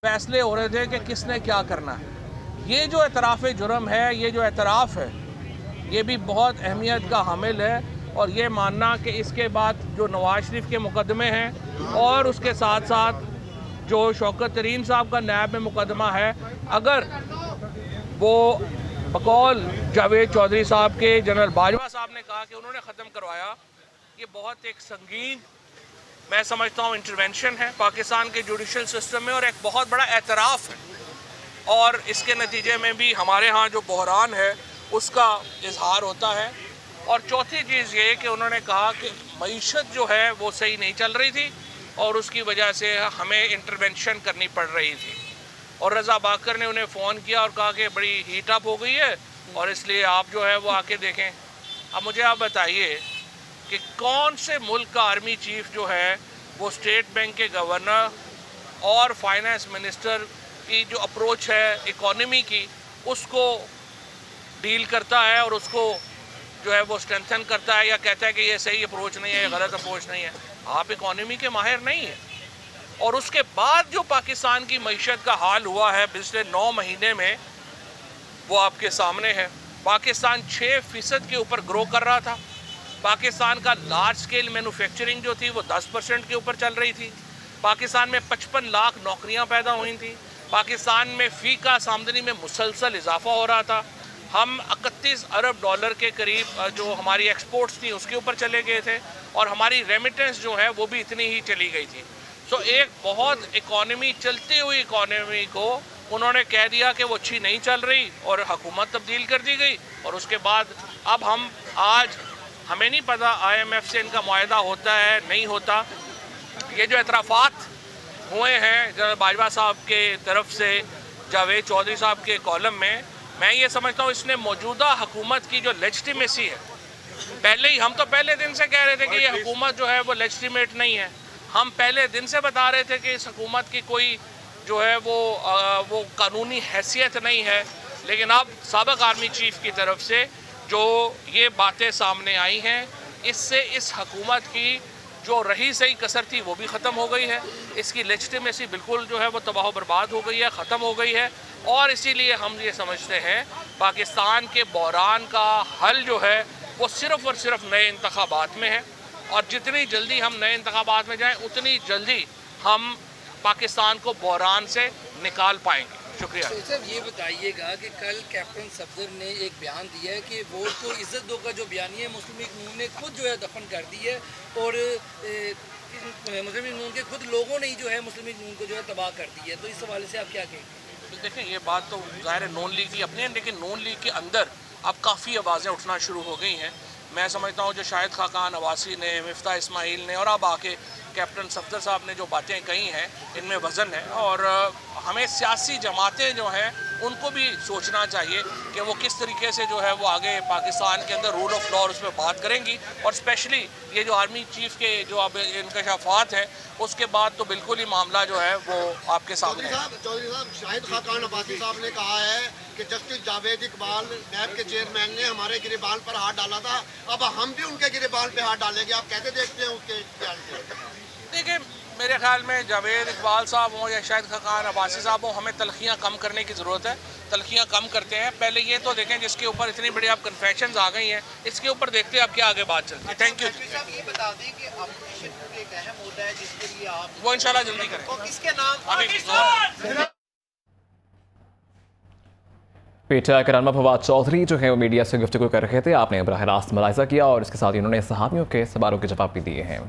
फैसले हो रहे थे कि किसने क्या करना है। ये जो एतराफ़ जुर्म है, ये जो एतराफ़ है, ये भी बहुत अहमियत का हामिल है। और ये मानना कि इसके बाद जो नवाज शरीफ के मुकदमे हैं और उसके साथ साथ जो शौकत तरीन साहब का नैब में मुकदमा है, अगर वो बकौल जावेद चौधरी साहब के जनरल बाजवा साहब ने कहा कि उन्होंने ख़त्म करवाया, ये बहुत एक संगीन, मैं समझता हूँ, इंटरवेंशन है पाकिस्तान के जुडिशल सिस्टम में और एक बहुत बड़ा एतराफ़ है। और इसके नतीजे में भी हमारे यहाँ जो बहरान है उसका इजहार होता है। और चौथी चीज़ ये कि उन्होंने कहा कि मईशत जो है वो सही नहीं चल रही थी और उसकी वजह से हमें इंटरवेंशन करनी पड़ रही थी। और रज़ा बाकर ने उन्हें फ़ोन किया और कहा कि बड़ी हीट अप हो गई है और इसलिए आप जो है वो आके देखें। अब मुझे आप बताइए कि कौन से मुल्क का आर्मी चीफ जो है वो स्टेट बैंक के गवर्नर और फाइनेंस मिनिस्टर की जो अप्रोच है इकॉनमी की, उसको डील करता है और उसको जो है वो स्ट्रेंथन करता है या कहता है कि ये सही अप्रोच नहीं है, ये गलत अप्रोच नहीं है। आप इकॉनमी के माहिर नहीं हैं। और उसके बाद जो पाकिस्तान की मईशत का हाल हुआ है पिछले 9 महीने में, वो आपके सामने है। पाकिस्तान 6% के ऊपर ग्रो कर रहा था। पाकिस्तान का लार्ज स्केल मैन्युफैक्चरिंग जो थी वो 10% के ऊपर चल रही थी। पाकिस्तान में 55 लाख नौकरियां पैदा हुई थी। पाकिस्तान में फ़ी का आमदनी में मुसलसल इजाफा हो रहा था। हम 31 अरब डॉलर के करीब जो हमारी एक्सपोर्ट्स थी उसके ऊपर चले गए थे और हमारी रेमिटेंस जो है वो भी इतनी ही चली गई थी। तो एक बहुत इकॉनमी, चलती हुई इकॉनमी को उन्होंने कह दिया कि वो अच्छी नहीं चल रही और हुकूमत तब्दील कर दी गई। और उसके बाद अब हम आज हमें नहीं पता IMF से इनका मुआहदा होता है नहीं होता। ये जो एतराफ़ात हुए हैं जनरल बाजवा साहब के तरफ से जावेद चौधरी साहब के कॉलम में, मैं ये समझता हूँ इसने मौजूदा हुकूमत की जो लेजिटिमेसी है, पहले ही हम तो पहले दिन से कह रहे थे कि ये हुकूमत जो है वो लेजिटिमेट नहीं है। हम पहले दिन से बता रहे थे कि इस हुकूमत की कोई जो है वो कानूनी हैसियत नहीं है। लेकिन अब साबिक़ आर्मी चीफ की तरफ से जो ये बातें सामने आई हैं, इससे इस हुकूमत की जो रही सही कसर थी वो भी ख़त्म हो गई है। इसकी लेजिटिमेसी बिल्कुल जो है वो तबाह बर्बाद हो गई है, ख़त्म हो गई है। और इसीलिए हम ये समझते हैं पाकिस्तान के बहरान का हल जो है वो सिर्फ़ और सिर्फ नए इंतखाबात में है। और जितनी जल्दी हम नए इंतखाबात में जाएं उतनी जल्दी हम पाकिस्तान को बहरान से निकाल पाएंगे। शुक्रिया। तो सर ये बताइएगा कि कल कैप्टन सफदर ने एक बयान दिया है कि वोट को इज्जत दो का जो बयानी है मुस्लिम लीग नून ने खुद जो है दफन कर दी है और मुस्लिम लीग नून के खुद लोगों ने ही जो है मुस्लिम लीग नून को जो है तबाह कर दी है। तो इस हवाले से आप क्या कहेंगे? देखें, ये बात तो ज़ाहिर है नून लीग की अपनी है, लेकिन नून लीग के अंदर अब काफ़ी आवाज़ें उठना शुरू हो गई हैं। मैं समझता हूँ जो शाहिद खाकान अवासी ने, मिफ्ता इस्माइल ने और अब आके कैप्टन सफदर साहब ने जो बातें कही हैं इनमें वज़न है। और हमें सियासी जमातें जो हैं उनको भी सोचना चाहिए कि वो किस तरीके से जो है वो आगे पाकिस्तान के अंदर रूल ऑफ लॉ उस पर बात करेंगी। और स्पेशली ये जो आर्मी चीफ के जो अब इंकशाफात हैं उसके बाद तो बिल्कुल ही मामला जो है वो आपके सामने है। चौधरी साहब, शाहिद खाकान अब्बासी साहब ने कहा है कि जस्टिस जावेद इकबाल नैब के चेयरमैन ने हमारे गिरेबान पर हाथ डाला था, अब हम भी उनके गिरेबान पे हाथ डालेंगे। आप कैसे देखते हैं उसके ख्याल से? देखिए, मेरे ख्याल में जावेद इकबाल साहब हों या शाहिद खाकान अब्बासी साहब हों, हमें तलखियाँ कम करने की ज़रूरत है। तलखियाँ कम करते हैं। पहले ये तो देखें जिसके ऊपर इतनी बड़ी आप कन्फेशंस आ गई हैं, इसके ऊपर देखते हैं अब क्या आगे बात चलती है। Thank you. ये बता दें कि ऑपरेशन एक अहम मुद्दा है जिसके लिए आप वो इंशाल्लाह जल्दी करें। तो किसके नाम अभी पीटीआई के रहनुमा फवाद चौधरी जो है वो मीडिया से गुफ्तगू कर रहे थे। आपने बराह रास्त मुलाहिजा किया और इसके साथ ही उन्होंने सहाफ़ियों के सवालों के जवाब भी दिए हैं।